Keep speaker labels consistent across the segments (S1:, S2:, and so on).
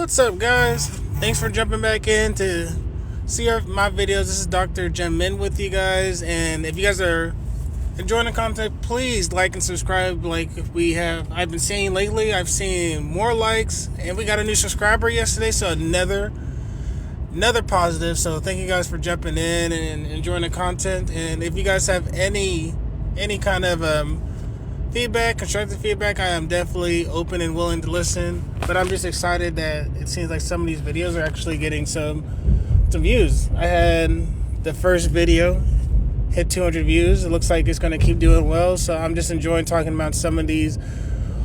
S1: What's up, guys? Thanks for jumping back in to see my videos. This is Dr. Jem Min with you guys, and if you guys are enjoying the content, please like and subscribe. Like I've been seeing lately, I've seen more likes, and we got a new subscriber yesterday, so another positive. So thank you guys for jumping in and enjoying the content. And if you guys have any kind of feedback, constructive feedback, I am definitely open and willing to listen. But I'm just excited that it seems like some of these videos are actually getting some views. I had the first video hit 200 views. It looks like it's going to keep doing well. So I'm just enjoying talking about some of these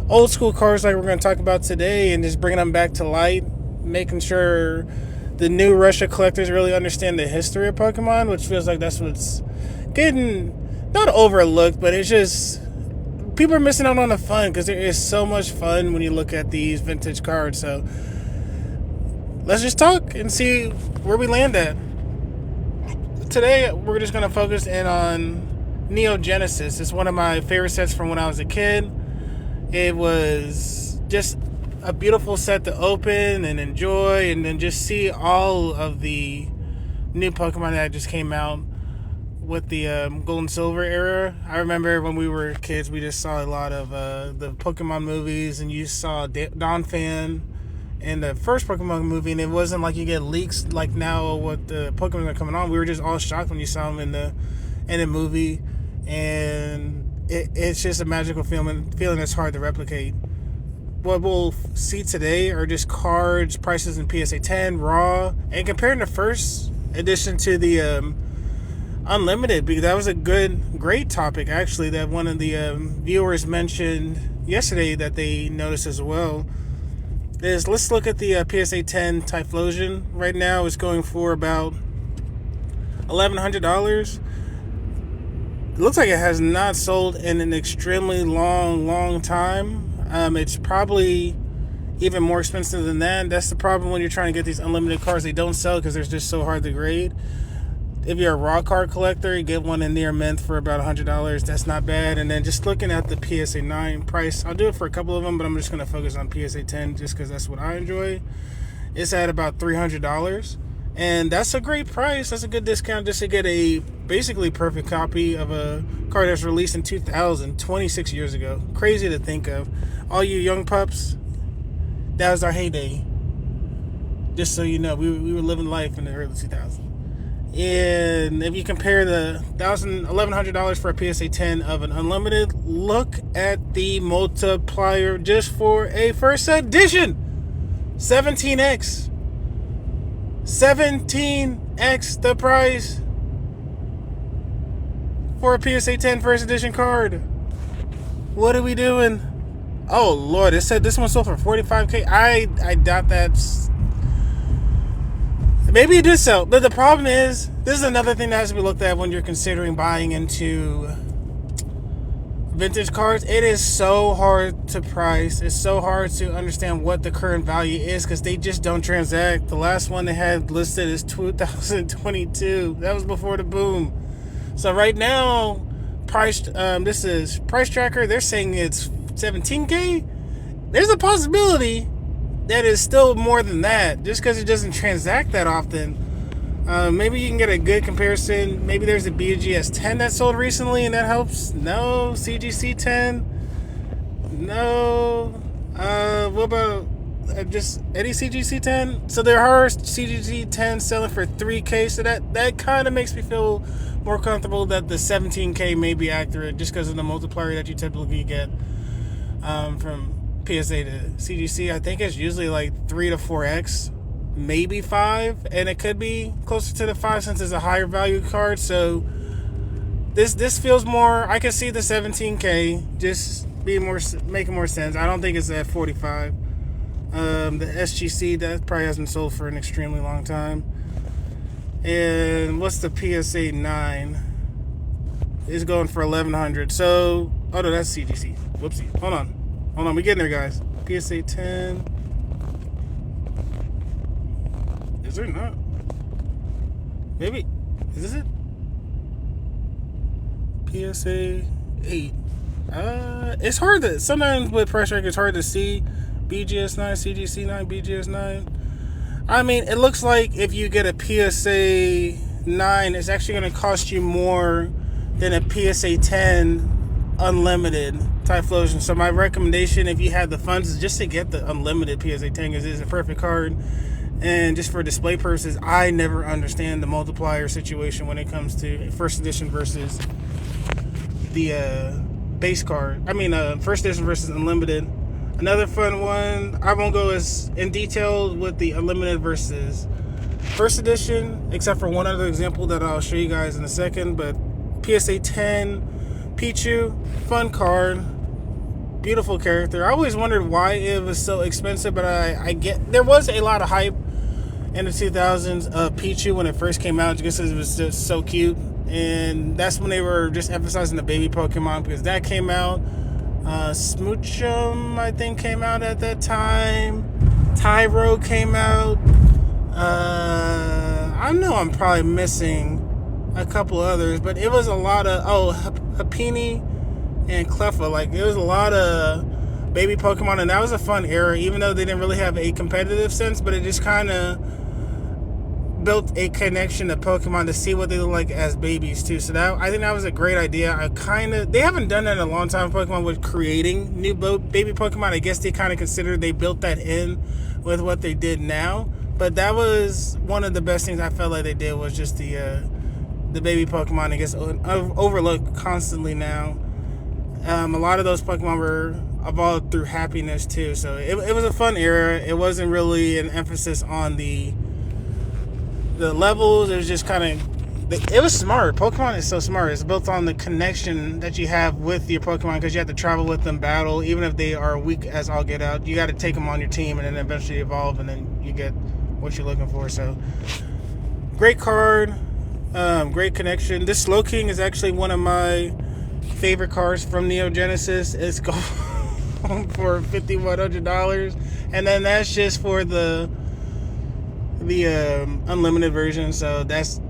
S1: old school cards like we're going to talk about today, and just bringing them back to light, making sure the new Russia collectors really understand the history of Pokemon, which feels like that's what's getting not overlooked, but it's just people are missing out on the fun, because there is so much fun when you look at these vintage cards. So let's just talk and see where we land at. Today we're just going to focus in on Neo Genesis. It's one of my favorite sets from when I was a kid. It was just a beautiful set to open and enjoy, and then just see all of the new Pokemon that just came out with the Gold and Silver era. I remember when we were kids, we just saw a lot of the Pokemon movies, and you saw Donphan in the first Pokemon movie, and it wasn't like you get leaks like now what the Pokemon are coming on. We were just all shocked when you saw them in the movie, and it's just a magical feeling that's hard to replicate. What we'll see today are just cards, prices in PSA 10, raw, and comparing the first edition to the Unlimited, because that was a great topic actually that one of the viewers mentioned yesterday that they noticed as well. Let's look at the PSA 10 Typhlosion. Right now it's going for about $1,100. It looks like it has not sold in an extremely long time. It's probably even more expensive than that. That's the problem when you're trying to get these unlimited cards. They don't sell because they're just so hard to grade. If you're a raw card collector, you get one in near mint for about $100. That's not bad. And then just looking at the PSA 9 price, I'll do it for a couple of them, but I'm just going to focus on PSA 10 just because that's what I enjoy. It's at about $300. And that's a great price. That's a good discount just to get a basically perfect copy of a card that's released in 2000, 26 years ago. Crazy to think of. All you young pups, that was our heyday. Just so you know, we were living life in the early 2000s. And if you compare the $1,100 for a PSA 10 of an unlimited, look at the multiplier just for a first edition. 17x. 17x the price for a PSA 10 first edition card. What are we doing? Oh Lord, it said this one sold for $45K. I doubt that's... Maybe it did sell. But the problem is, this is another thing that has to be looked at when you're considering buying into vintage cards. It is so hard to price. It's so hard to understand what the current value is, because they just don't transact. The last one they had listed is 2022. That was before the boom. So right now, this is Price Tracker. They're saying it's $17K. There's a possibility that is still more than that, just because it doesn't transact that often. Maybe you can get a good comparison. Maybe there's a BGS 10 that sold recently, and that helps. No. CGC 10. No. What about just any CGC 10? So there are CGC 10 selling for $3K. So that kind of makes me feel more comfortable that the $17K may be accurate, just because of the multiplier that you typically get from PSA to CGC. I think it's usually like 3 to 4x, maybe 5, and it could be closer to the 5 since it's a higher value card. So this feels more, I can see the $17K just making more sense. I don't think it's at 45. The SGC, that probably hasn't sold for an extremely long time. And what's the PSA 9? It's going for $1,100. So, oh no, that's CGC. Whoopsie. Hold on, we're getting there, guys. PSA 10. Is there not? Maybe. Is this it? PSA 8. It's hard to... Sometimes with Price Tracker, it's hard to see BGS9, CGC9, BGS9. I mean, it looks like if you get a PSA 9, it's actually going to cost you more than a PSA 10 unlimited Typhlosion. So my recommendation, if you have the funds, is just to get the unlimited PSA 10, because it's a perfect card. And just for display purposes, I never understand the multiplier situation when it comes to first edition versus the base card. I mean, first edition versus unlimited. Another fun one, I won't go as in detail with the unlimited versus first edition, except for one other example that I'll show you guys in a second. But PSA 10 Pichu, fun card, beautiful character. I always wondered why it was so expensive, but I get there was a lot of hype in the 2000s of Pichu when it first came out, just because it was just so cute. And that's when they were just emphasizing the baby Pokemon, because that came out. Smoochum, I think, came out at that time. Tyro came out. I know I'm probably missing a couple others, but it was a lot of Happiny and Cleffa. Like, it was a lot of baby Pokemon, and that was a fun era, even though they didn't really have a competitive sense, but it just kind of built a connection to Pokemon to see what they look like as babies too. So that, I think that was a great idea. They haven't done that in a long time, Pokemon, with creating new baby Pokemon. I guess they kind of considered they built that in with what they did now. But that was one of the best things I felt like they did, was just the baby Pokemon. I guess overlooked constantly now. A lot of those Pokemon were evolved through happiness too. So it was a fun era. It wasn't really an emphasis on the levels. It was just kind of, it was smart. Pokemon is so smart. It's built on the connection that you have with your Pokemon, because you have to travel with them, battle, even if they are weak as all get out. You got to take them on your team and then eventually evolve, and then you get what you're looking for. So great card, great connection. This Slowking is actually one of my favorite cards from Neo Genesis. It's going for $5,100, and then that's just for the unlimited version. So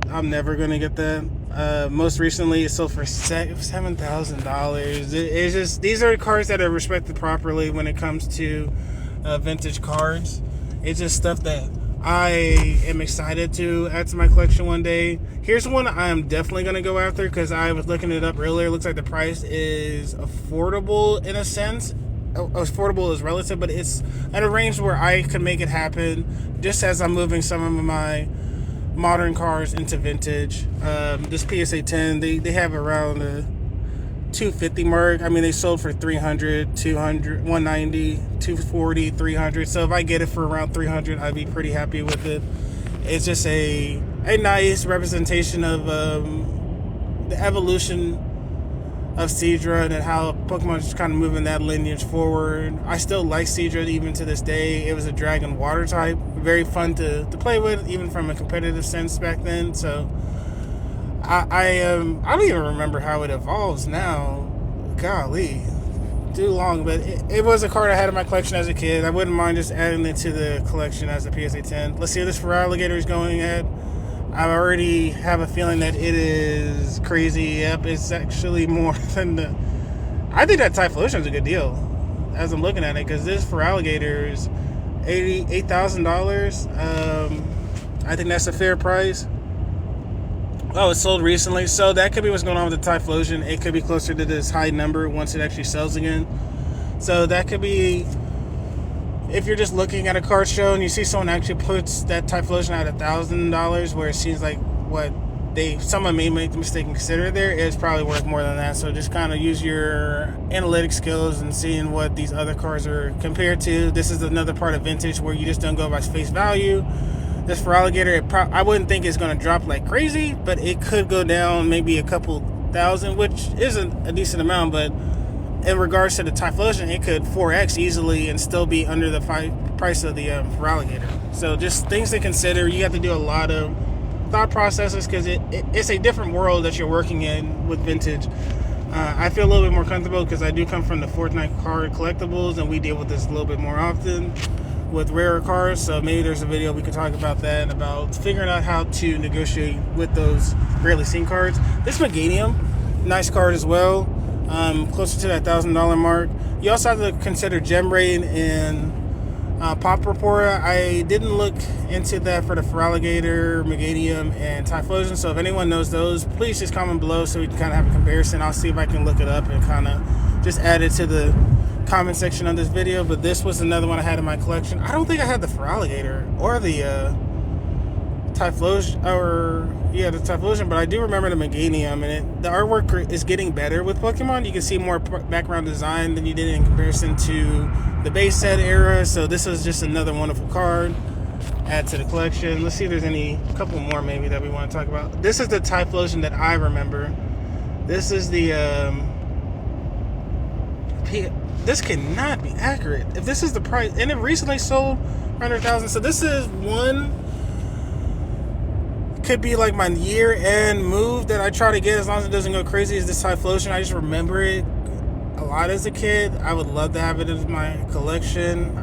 S1: I'm never gonna get that. Most recently it sold for $7,000. It's just, these are cards that are respected properly when it comes to vintage cards. It's just stuff that I am excited to add to my collection one day. Here's one I'm definitely gonna go after, because I was looking it up earlier. It looks like the price is affordable in a sense. Affordable is relative, but it's at a range where I can make it happen, just as I'm moving some of my modern cars into vintage. This PSA 10, they have around the 250 mark. I mean, they sold for 300, 200, 190, 240, 300. So if I get it for around 300, I'd be pretty happy with it. It's just a nice representation of the evolution of Seadra and how Pokemon is kind of moving that lineage forward. I still like Seadra even to this day. It was a dragon water type, very fun to play with, even from a competitive sense back then. So I don't even remember how it evolves now. Golly, too long. But it was a card I had in my collection as a kid. I wouldn't mind just adding it to the collection as a PSA 10. Let's see what this Feraligatr is going at. I already have a feeling that it is crazy. Yep, it's actually more than the... I think that Typhlosion is a good deal as I'm looking at it, because this Feraligatr is $88,000. I think that's a fair price. Oh, it sold recently, so that could be what's going on with the Typhlosion. It could be closer to this high number once it actually sells again. So that could be... If you're just looking at a card show and you see someone actually puts that Typhlosion at $1,000, where it seems like what someone may make the mistake and consider there, it's probably worth more than that. So just kind of use your analytic skills and seeing what these other cards are compared to. This is another part of vintage where you just don't go by face value. This Feraligatr, I wouldn't think it's going to drop like crazy, but it could go down maybe a couple thousand, which isn't a decent amount, but in regards to the Typhlosion, it could 4x easily and still be under the price of the Feraligatr. So just things to consider. You have to do a lot of thought processes, because it's a different world that you're working in with vintage. I feel a little bit more comfortable because I do come from the Fortnite card collectibles, and we deal with this a little bit more often with rarer cards. So maybe there's a video we could talk about that and about figuring out how to negotiate with those rarely seen cards. This Meganium, nice card as well. Closer to that $1,000 mark. You also have to consider gem raid and Pop Report, I didn't look into that for the Feraligatr, Meganium, and Typhlosion. So if anyone knows those, please just comment below so we can kind of have a comparison. I'll see if I can look it up and kind of just add it to the comment section of this video. But this was another one I had in my collection. I don't think I had the Feraligatr or the Typhlosion, the Typhlosion, but I do remember the Meganium, and the artwork is getting better with Pokemon. You can see more background design than you did in comparison to the base set era. So this is just another wonderful card. Add to the collection. Let's see if there's a couple more maybe that we want to talk about. This is the Typhlosion that I remember. This is the this cannot be accurate. If this is the price, and it recently sold 100,000. So this is one. Could be like my year-end move that I try to get as long as it doesn't go crazy. Is this Typhlosion? I just remember it a lot as a kid. I would love to have it in my collection.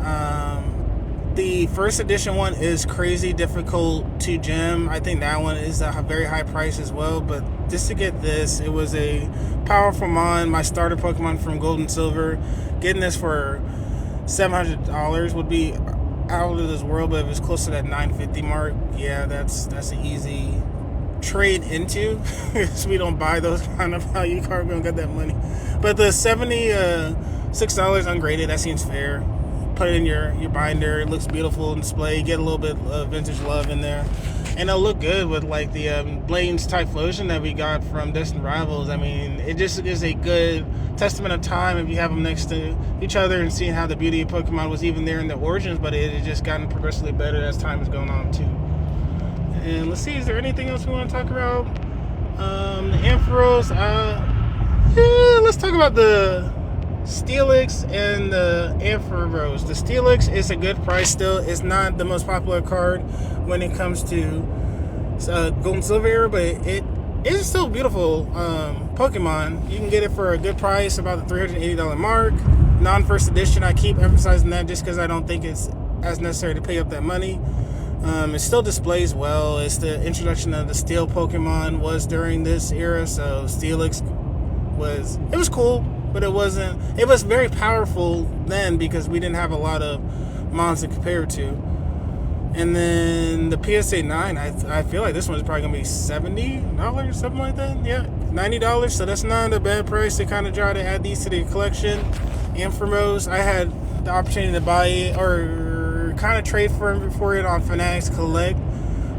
S1: The first edition one is crazy difficult to gem. I think that one is a very high price as well. But just to get this, it was a powerful mon. My starter Pokemon from Gold and Silver. Getting this for $700 would be out of this world, but if it's close to that $950 mark, yeah, that's an easy trade into. So we don't buy those kind of value cards, we don't get that money. But the $76 ungraded, that seems fair. Put it in your binder, it looks beautiful in display, get a little bit of vintage love in there, and it'll look good with like the Blaine's Typhlosion that we got from Destined Rivals. I mean, it just is a good testament of time if you have them next to each other and seeing how the beauty of Pokemon was even there in the origins, but it has just gotten progressively better as time is going on too. And let's see, is there anything else we want to talk about? The Ampharos, let's talk about the Steelix and the Ampharos. The Steelix is a good price still. It's not the most popular card when it comes to Gold and Silver era, but it is still beautiful Pokemon. You can get it for a good price, about the $380 mark. Non-first edition, I keep emphasizing that just because I don't think it's as necessary to pay up that money. It still displays well. It's the introduction of the Steel Pokemon was during this era, so Steelix was cool, but it was very powerful then because we didn't have a lot of mons to compare it to. And then the PSA 9, I feel like this one's probably going to be $70, something like that. Yeah, $90, so that's not a bad price to kind of try to add these to the collection. Ampharos, I had the opportunity to buy it or kind of trade for it on Fanatics Collect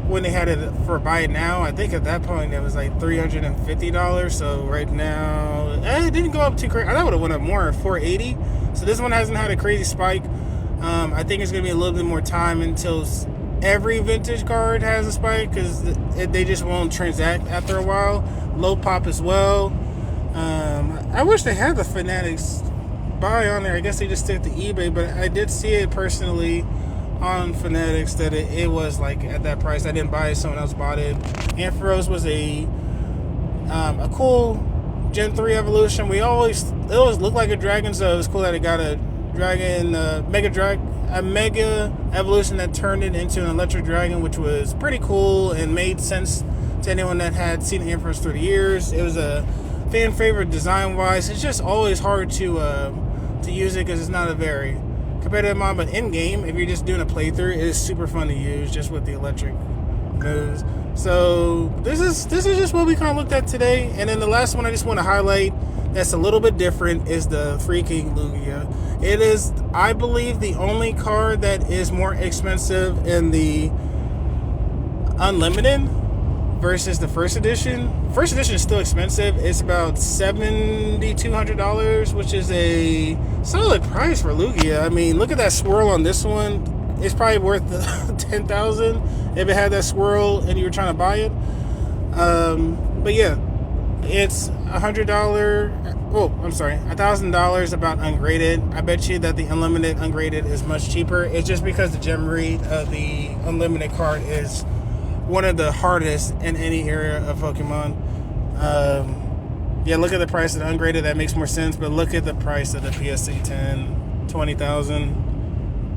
S1: when they had it for buy it now. I think at that point it was like $350, so right now it didn't go up too crazy. I thought it would have went up more, $480. So this one hasn't had a crazy spike. I think it's going to be a little bit more time until every vintage card has a spike because they just won't transact after a while. Low pop as well. I wish they had the Fanatics buy on there. I guess they just stick to eBay, but I did see it personally on Fanatics that it was like at that price. I didn't buy it, someone else bought it. Ampharos was a cool Gen 3 evolution. It always looked like a dragon, so it was cool that it got a dragon, a mega evolution that turned it into an electric dragon, which was pretty cool and made sense to anyone that had seen Ampharos through the years. It was a fan favorite design wise. It's just always hard to use it because it's not a very competitive mod, but in game, if you're just doing a playthrough, it is super fun to use just with the electric moves. So this is just what we kind of looked at today. And then the last one I just want to highlight that's a little bit different is the freaking Lugia. It is, I believe, the only card that is more expensive in the Unlimited versus the first edition. First edition is still expensive. It's about $7,200, which is a solid price for Lugia. I mean, look at that swirl on this one. It's probably worth the $10,000 if it had that swirl and you were trying to buy it. But yeah, it's $1,000 about ungraded. I bet you that the Unlimited ungraded is much cheaper. It's just because the gem read of the Unlimited card is one of the hardest in any area of Pokemon. Yeah, look at the price of the ungraded. That makes more sense. But look at the price of the PSA 10, $20,000.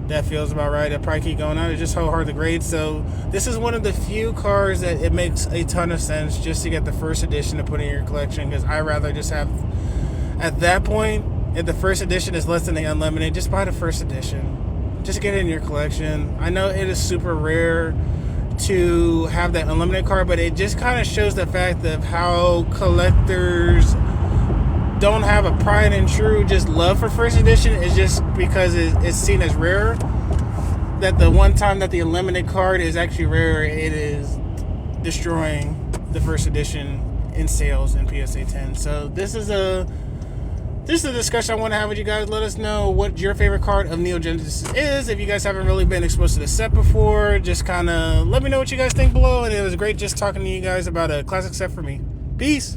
S1: That feels about right. That probably keep going out. It's just so hard to grade. So this is one of the few cards that it makes a ton of sense just to get the first edition to put in your collection. Because I rather just have, at that point, if the first edition is less than the Unlimited, just buy the first edition. just get it in your collection. I know it is super rare to have that unlimited card, but it just kind of shows the fact of how collectors don't have a pride and true just love for first edition. It's just because it's seen as rare, that the one time that the unlimited card is actually rare, it is destroying the first edition in sales in PSA 10. So this is a discussion I want to have with you guys. Let us know what your favorite card of Neo Genesis is. If you guys haven't really been exposed to the set before, just kind of let me know what you guys think below. And it was great just talking to you guys about a classic set for me. Peace.